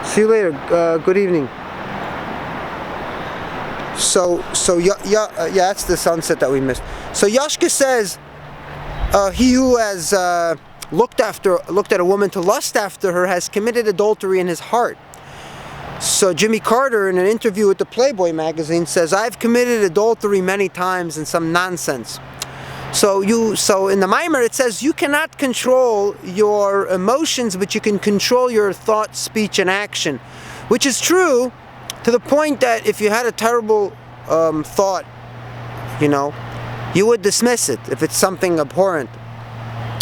See you later. Good evening. So that's the sunset that we missed. So Yashka says, he who has looked at a woman to lust after her has committed adultery in his heart. So Jimmy Carter, in an interview with the Playboy magazine, says, I've committed adultery many times in some nonsense. So in the Maimer it says you cannot control your emotions, but you can control your thought, speech, and action, which is true to the point that if you had a terrible thought, you would dismiss it if it's something abhorrent.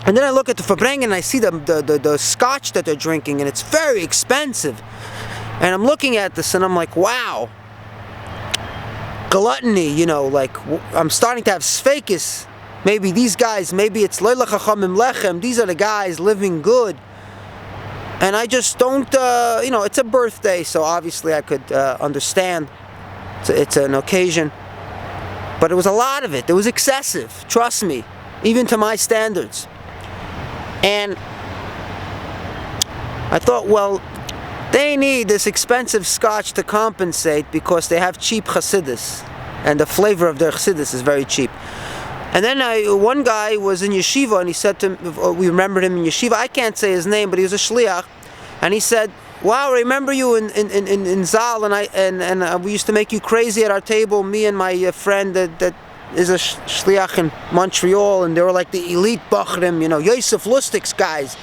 And then I look at the Verbreng and I see the scotch that they're drinking, and it's very expensive. And I'm looking at this and I'm like, wow, gluttony, I'm starting to have sfeikis. Maybe these guys, maybe it's Leila Chachamim Lechem, these are the guys living good. And I just don't, it's a birthday, so obviously I could understand. It's an occasion. But it was a lot of it. It was excessive, trust me, even to my standards. And I thought, well, they need this expensive scotch to compensate because they have cheap Chassidus. And the flavor of their Chassidus is very cheap. And then one guy was in Yeshiva, and he said to me, we remembered him in Yeshiva, I can't say his name, but he was a shliach, and he said, wow, I remember you in Zal, and we used to make you crazy at our table, me and my friend that is a shliach in Montreal, and they were like the elite bachrim, Yosef Lustig's guys.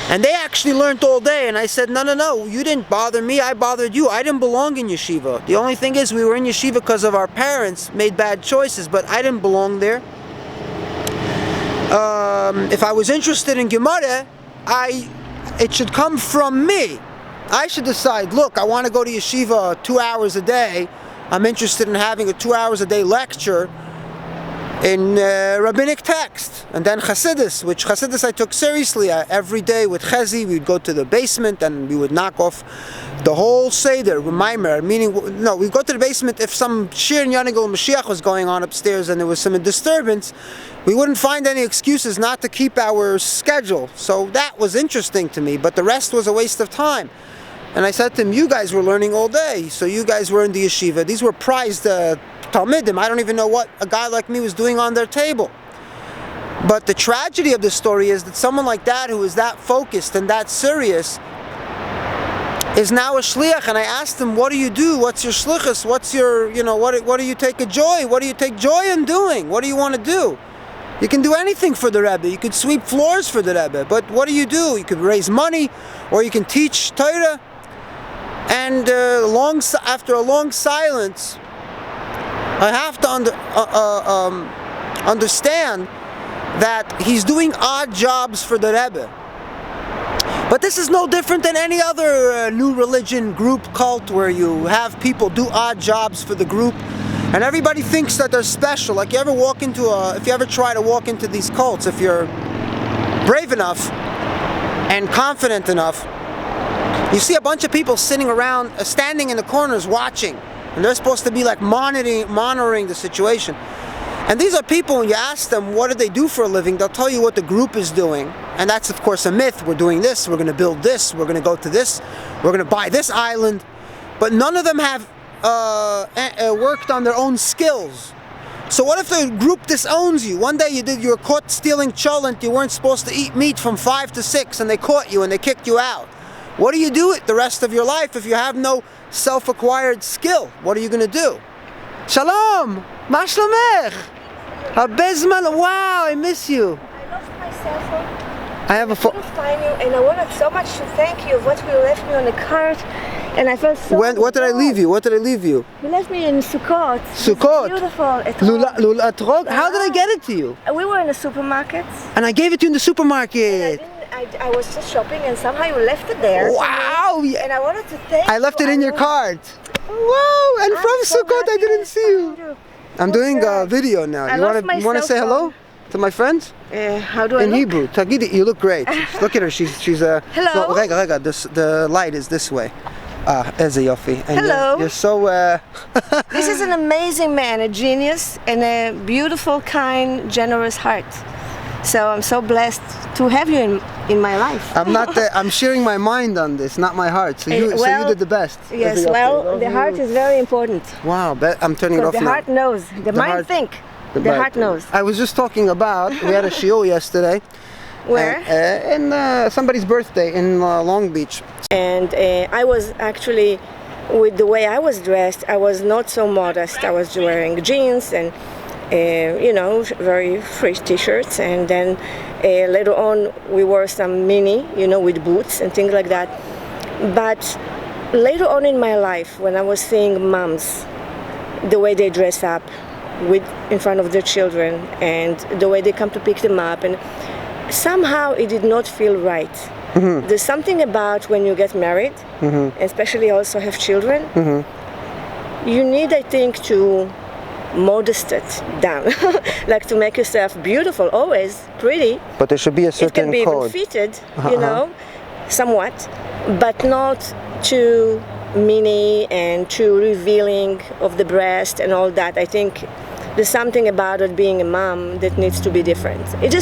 And they actually learned all day, and I said, no, you didn't bother me, I bothered you. I didn't belong in yeshiva. The only thing is we were in yeshiva because of our parents made bad choices, but I didn't belong there. If I was interested in Gemara, it should come from me. I should decide, look, I want to go to yeshiva 2 hours a day. I'm interested in having a 2 hours a day lecture in rabbinic text, and then Chassidus, which Chassidus I took seriously. Every day with Chezi, we'd go to the basement and we would knock off the whole Seder, Maimer, meaning, no, we'd go to the basement if some Shir and Yanigol Mashiach was going on upstairs and there was some disturbance, we wouldn't find any excuses not to keep our schedule. So that was interesting to me, but the rest was a waste of time. And I said to him, you guys were learning all day, so you guys were in the yeshiva. These were prized Talmidim. I don't even know what a guy like me was doing on their table. But the tragedy of the story is that someone like that, who is that focused and that serious, is now a shliach. And I asked him, what do you do? What's your shlichus? What's your, what do you take a joy? What do you take joy in doing? What do you want to do? You can do anything for the Rebbe. You could sweep floors for the Rebbe. But what do? You could raise money, or you can teach Torah. And after a long silence, I have to understand that he's doing odd jobs for the Rebbe. But this is no different than any other new religion, group, cult, where you have people do odd jobs for the group, and everybody thinks that they're special. Like if you ever try to walk into these cults, if you're brave enough and confident enough, you see a bunch of people sitting around, standing in the corners watching. And they're supposed to be like monitoring the situation. And these are people, when you ask them what do they do for a living, they'll tell you what the group is doing. And that's of course a myth. We're doing this, we're going to build this, we're going to go to this, we're going to buy this island. But none of them have worked on their own skills. So what if the group disowns you? One day you were caught stealing cholent, you weren't supposed to eat meat from 5 to 6, and they caught you and they kicked you out. What do you do it the rest of your life if you have no self-acquired skill? What are you going to do? Shalom! Ma shlomech? Habezman, wow, I miss you. I lost my cell phone. I have a phone. I couldn't find you, and I wanted so much to thank you of what you left me on the cart, and I felt so What did I leave you? What did I leave you? You left me in Sukkot. Sukkot? Beautiful. Lula Trog? How did I get it to you? We were in the supermarket. And I gave it to you in the supermarket. I was just shopping and somehow you left it there. Wow! And I wanted to thank you. I left it in your cart. Wow! And from Sukkot I didn't see you. I'm doing a video now. You want to say hello to my friends? How do I in look? Hebrew. Tagidi, you look great. Look at her. She's a. Hello. No, rega. The light is this way. Eze Yofi. And hello. You're so. This is an amazing man, a genius, and a beautiful, kind, generous heart. So I'm so blessed to have you in my life. I'm sharing my mind on this, not my heart. So you did the best. Yes, well, the heart is very important. Wow, I'm turning it off the now. heart knows. The mind think. The heart knows. I was just talking about, we had a shiur yesterday. Where? In somebody's birthday in Long Beach. And I was actually, with the way I was dressed, I was not so modest. I was wearing jeans and, very free t-shirts. And then later on, we wore some mini, with boots and things like that. But later on in my life, when I was seeing moms, the way they dress up in front of their children and the way they come to pick them up, and somehow it did not feel right. Mm-hmm. There's something about when you get married, mm-hmm. especially also have children, mm-hmm. you need, I think, to modest it down, like to make yourself beautiful, always pretty. But there should be a certain code. It can be even fitted, somewhat, but not too mini and too revealing of the breast and all that. I think there's something about it being a mom that needs to be different. It's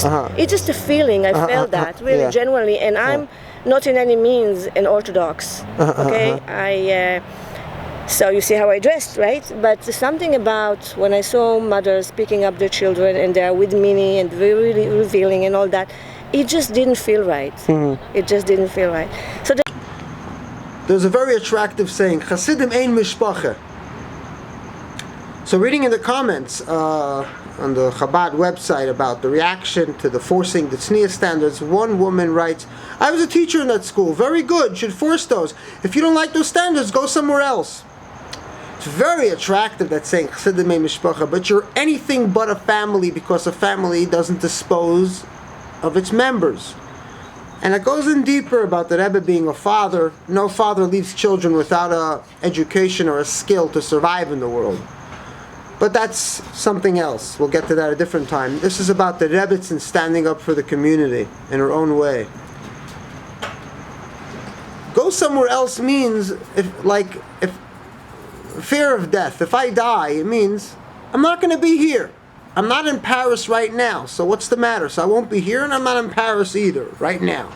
just a feeling. I felt that really genuinely, and I'm not in any means an Orthodox. Okay, so you see how I dressed, right? But there's something about when I saw mothers picking up their children and they're with mini and very revealing and all that, it just didn't feel right. Mm-hmm. It just didn't feel right. So there's a very attractive saying, "Chasidim ein mishpacha." So reading in the comments on the Chabad website about the reaction to the forcing the tznius standards, one woman writes, "I was a teacher in that school. Very good. Should force those. If you don't like those standards, go somewhere else." It's very attractive, that saying, "Chasidim ein mishpacha," but you're anything but a family because a family doesn't dispose of its members. And it goes in deeper about the Rebbe being a father. No father leaves children without an education or a skill to survive in the world. But that's something else. We'll get to that a different time. This is about the Rebbetzin standing up for the community in her own way. Go somewhere else means, if fear of death. If I die, it means I'm not going to be here. I'm not in Paris right now, so what's the matter? So I won't be here, and I'm not in Paris either right now.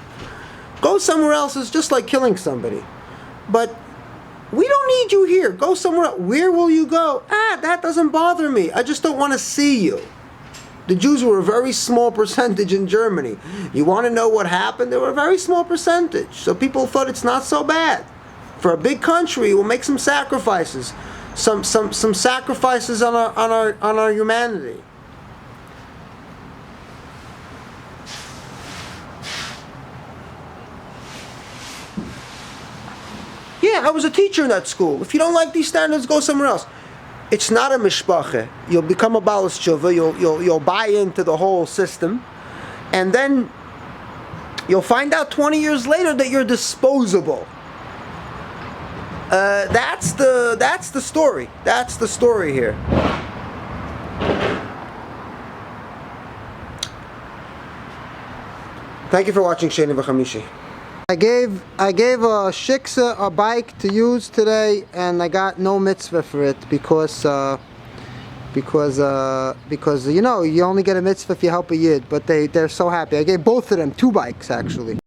Go somewhere else is just like killing somebody. But we don't need you here. Go somewhere else. Where will you go? That doesn't bother me. I just don't want to see you. The Jews were a very small percentage in Germany. You want to know what happened? They were a very small percentage. So people thought it's not so bad. For a big country, we'll make some sacrifices. Some sacrifices on our humanity. Yeah, I was a teacher in that school. If you don't like these standards, go somewhere else. It's not a mishpacha. You'll become a balas tshuva. You'll buy into the whole system, and then you'll find out 20 years later that you're disposable. That's the story. That's the story here. Thank you for watching Sheni V'Chamishi. I gave a shiksa a bike to use today, and I got no mitzvah for it because you only get a mitzvah if you help a yid. But they're so happy. I gave both of them 2 bikes actually.